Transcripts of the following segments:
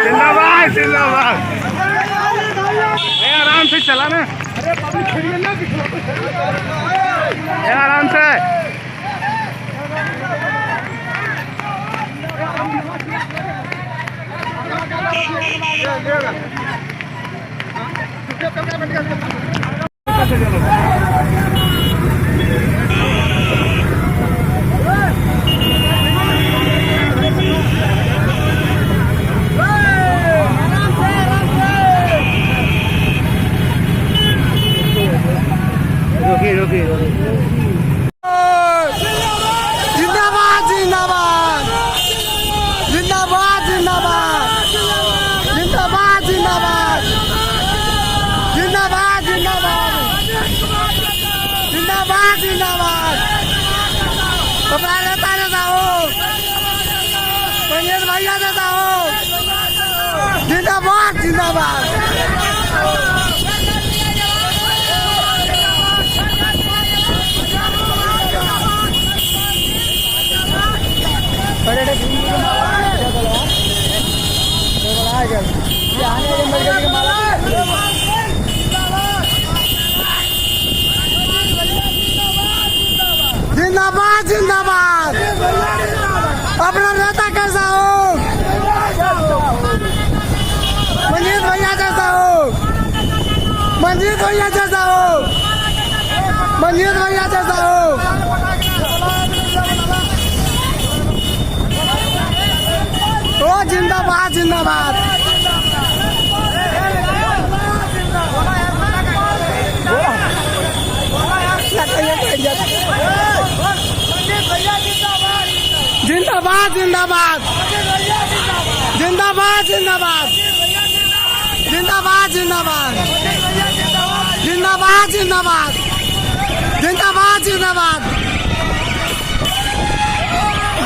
जिंदाबाद जिंदाबाद। आराम से चला ना, आराम से। जिंदाबाद जिंदाबाद जिंदाबाद जिंदाबाद जिंदाबाद जिंदाबाद जिंदाबाद जिंदाबाद जिंदाबाद कपड़ा लेता रहता हो, पंडित भैया देता हो। जिंदाबाद जिंदाबाद। जिंदाबाद जिंदाबाद। अपना नेता कैसा हो, मंजीत भैया जैसा हो, मंजीत भैया जैसा हो, मंजीत भैया जैसा हो। ओ जिंदाबाद जिंदाबाद। जिंदाबाद जिंदाबाद जिंदाबाद जिंदाबाद जिंदाबाद जिंदाबाद जिंदाबाद जिंदाबाद जिंदाबाद जिंदाबाद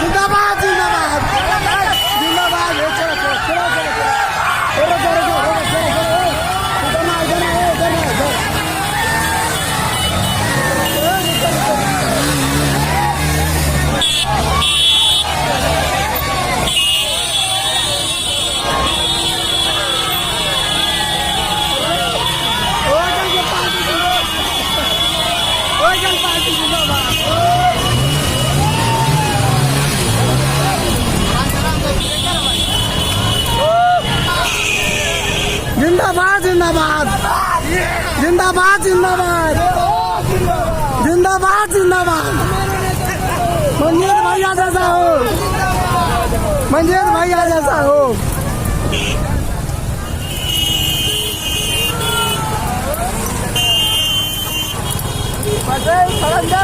जिंदाबाद जिंदाबाद जिंदाबाद जिंदाबाद जिंदाबाद जिंदाबाद जिंदाबाद जिंदाबाद। मंजीत भैया जैसा हो, मंजीत भैया जैसा हो।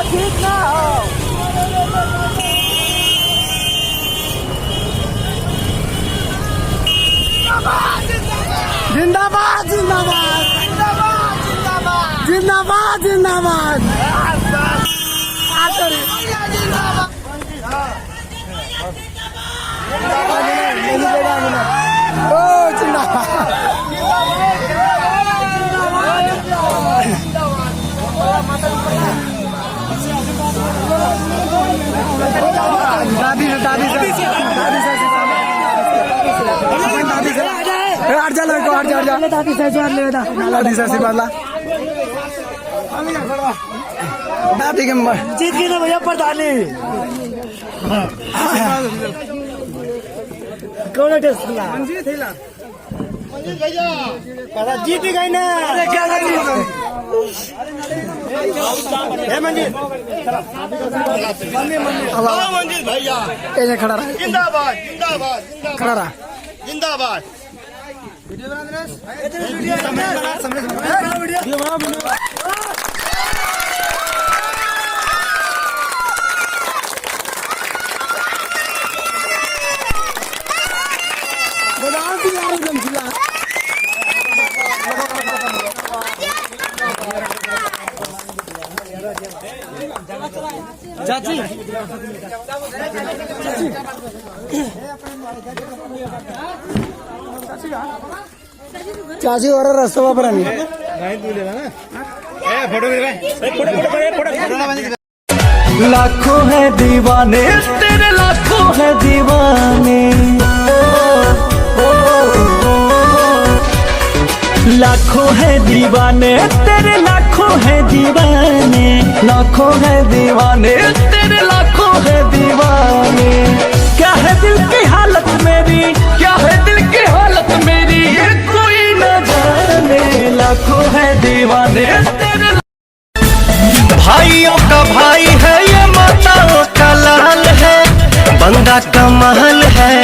ठीक ना हो। जिंदाबाद जिंदाबाद जिंदाबाद जिंदाबाद। ओ जिंदाबाद। दादी से दादी से दादी से हट जा लड़को, हट जा हट जा। दादी से जोड़ ले, दादी से बाला दादी के जीत गई ना भैया प्रधानी। कौन टेस्ट ला मंजीत हिला, मंजीत भैया पता जीत गई ना। अरे क्या जीत है मंजीत, मंजीत भैया ऐसे खड़ा रहा। जिंदाबाद जिंदाबाद खड़ा रहा। जिंदाबाद। वीडियो बना देना, वीडियो बना। चाची चाची चाची और रास्ता वापर आम्ही लाखों है दीवाने तेरे, लाखों है दीवाने, लाखों है दीवाने तेरे, लाखों है दीवाने, लाखों है दीवाने तेरे, लाखों है दीवाने। क्या है दिल की हालत मेरी, क्या है दिल की हालत मेरी, ये कोई न जाने। लाखों है दीवाने तेरे, भाइयों का भाई है ये, माताओं का लाल है, बंदा का महल है।